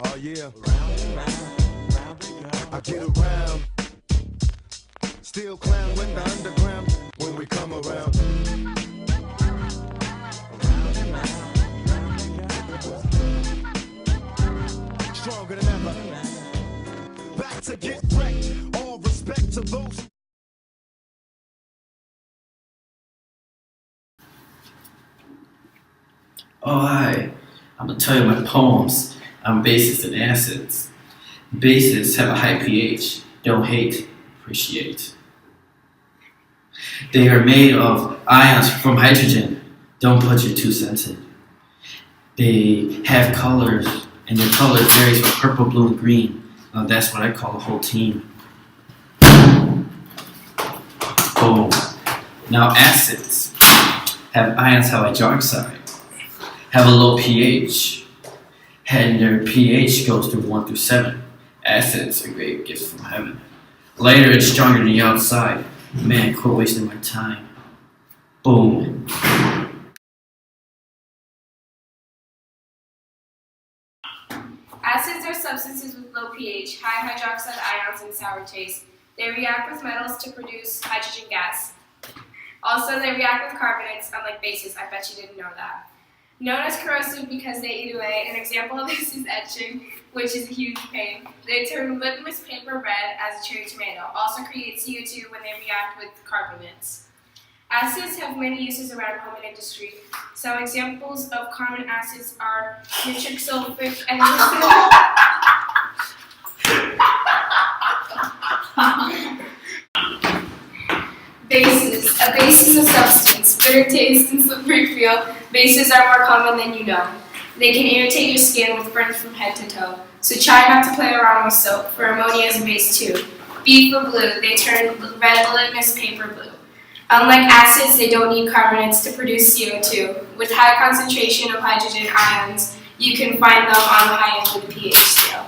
Oh yeah, round and round we go. I get around, still clown with the underground when we come around. Stronger than ever, back to get wrecked. All respect to those. Oh, hi. I'm gonna tell you my poems on bases and acids. Bases have a high pH. Don't hate, appreciate. They are made of ions from hydrogen. Don't put your 2 cents in. They have colors, and their color varies from purple, blue, and green. That's what I call a whole team. Boom. Now, acids have ions of hydroxide, have a low pH, and their pH goes through 1 through 7. Acids are great gifts from heaven. Lighter and stronger than the outside. Man, quit wasting my time. Boom. Acids are substances with low pH, high hydroxide ions, and sour taste. They react with metals to produce hydrogen gas. Also, they react with carbonates, unlike bases. I bet you didn't know that. Known as corrosive because they eat away, an example of this is etching, which is a huge pain. They turn litmus paper red as a cherry tomato. Also create CO2 when they react with carbonates. Acids have many uses around home and industry. Some examples of common acids are nitric sulfate and bases. A base is a substance, bitter taste and slippery feel. Bases are more common than you know. They can irritate your skin with burns from head to toe. So try not to play around with soap, for ammonia is a base too. B for blue, they turn red litmus paper blue. Unlike acids, they don't need carbonates to produce CO2. With high concentration of hydrogen ions, you can find them on the high end of the pH scale.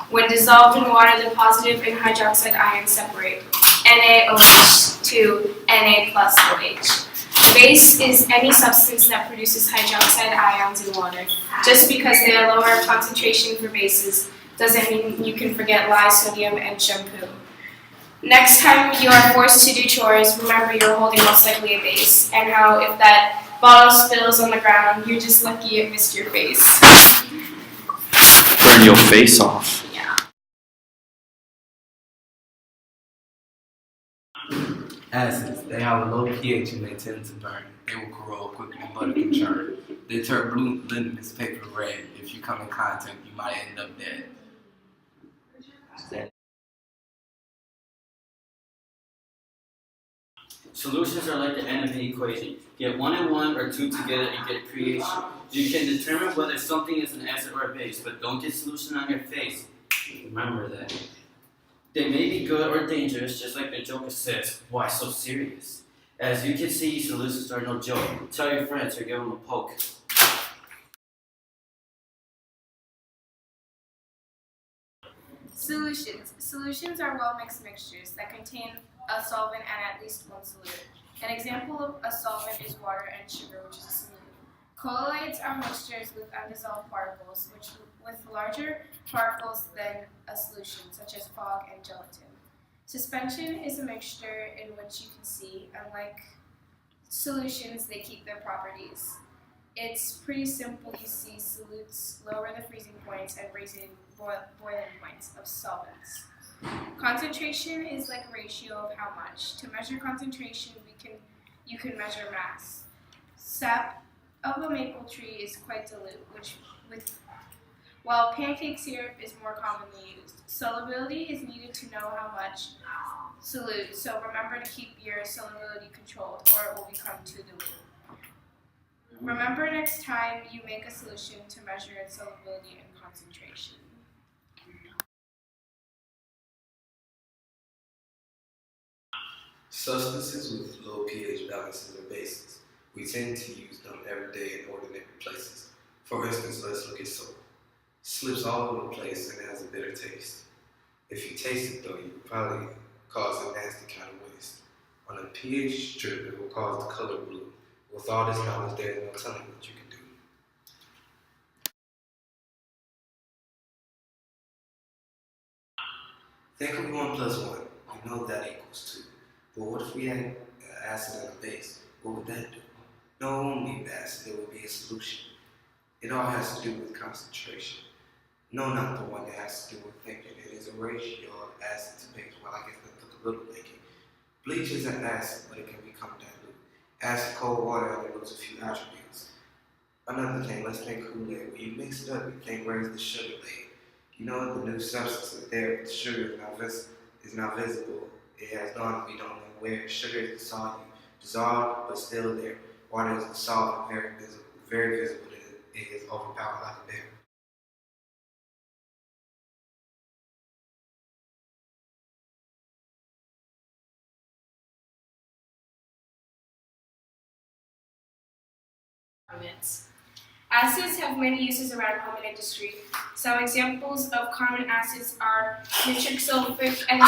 When dissolved in water, the positive and hydroxide ions separate. NaOH to Na plus OH. A base is any substance that produces hydroxide ions in water. Just because they are lower concentration for bases doesn't mean you can forget lye, sodium, and shampoo. Next time you are forced to do chores, remember you're holding most likely a base, and how if that bottle spills on the ground, you're just lucky it missed your face. Burn your face off. Yeah. Acids, they have a low pH and they tend to burn. They will corrode quickly and butter can churn. They turn blue litmus paper red. If you come in contact, you might end up dead. Solutions are like the end of an equation. Get 1 and 1 or 2 together and get creation. You can determine whether something is an acid or a base, but don't get solution on your face. Remember that. They may be good or dangerous, just like the joker says. Why so serious? As you can see, solutions are no joke. Tell your friends or give them a poke. Solutions. Solutions are well-mixed mixtures that contain a solvent and at least one solute. An example of a solvent is water and sugar, which is a solute. Colloids are mixtures with undissolved particles, which with larger particles than a solution, such as fog and gelatin. Suspension is a mixture in which you can see, unlike solutions, they keep their properties. It's pretty simple. You see solutes lower the freezing points and raising boiling points of solvents. Concentration is like a ratio of how much. To measure concentration, you can measure mass. Sap of a maple tree is quite dilute, while pancake syrup is more commonly used. Solubility is needed to know how much solute, so remember to keep your solubility controlled or it will become too dilute. Remember next time you make a solution to measure its solubility and concentration. Substances with low pH balances are bases. We tend to use them every day in ordinary places. For instance, let's look at soap. Slips all over the place and has a bitter taste. If you taste it though, you will probably cause a nasty kind of waste. On a pH strip, it will cause the color blue. With all this knowledge, there is no telling what you can do. Think of 1 plus 1. We know that equals 2. But what if we had an acid and a base? What would that do? No, it won't be an acid. It would be a solution. It all has to do with concentration. No, not the one that has to do with thinking. It is a ratio of acid to base. Well, I guess that took a little thinking. Bleach is an acid, but it can become dilute. Acid, cold water, only lose a few attributes. Another thing, let's think Kool-Aid. When you mix it up, you think, where's the sugar laid? You know the new substance is there, but the sugar is not visible. It has gone, we don't know where. Sugar is dissolved, but still there. Water is dissolved and very visible. It is overpowered like a bear. Elements. Acids have many uses around home and industry. Some examples of common acids are nitric sulfate and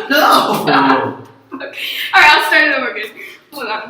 No! Alright, I'll start it over again. Hold on.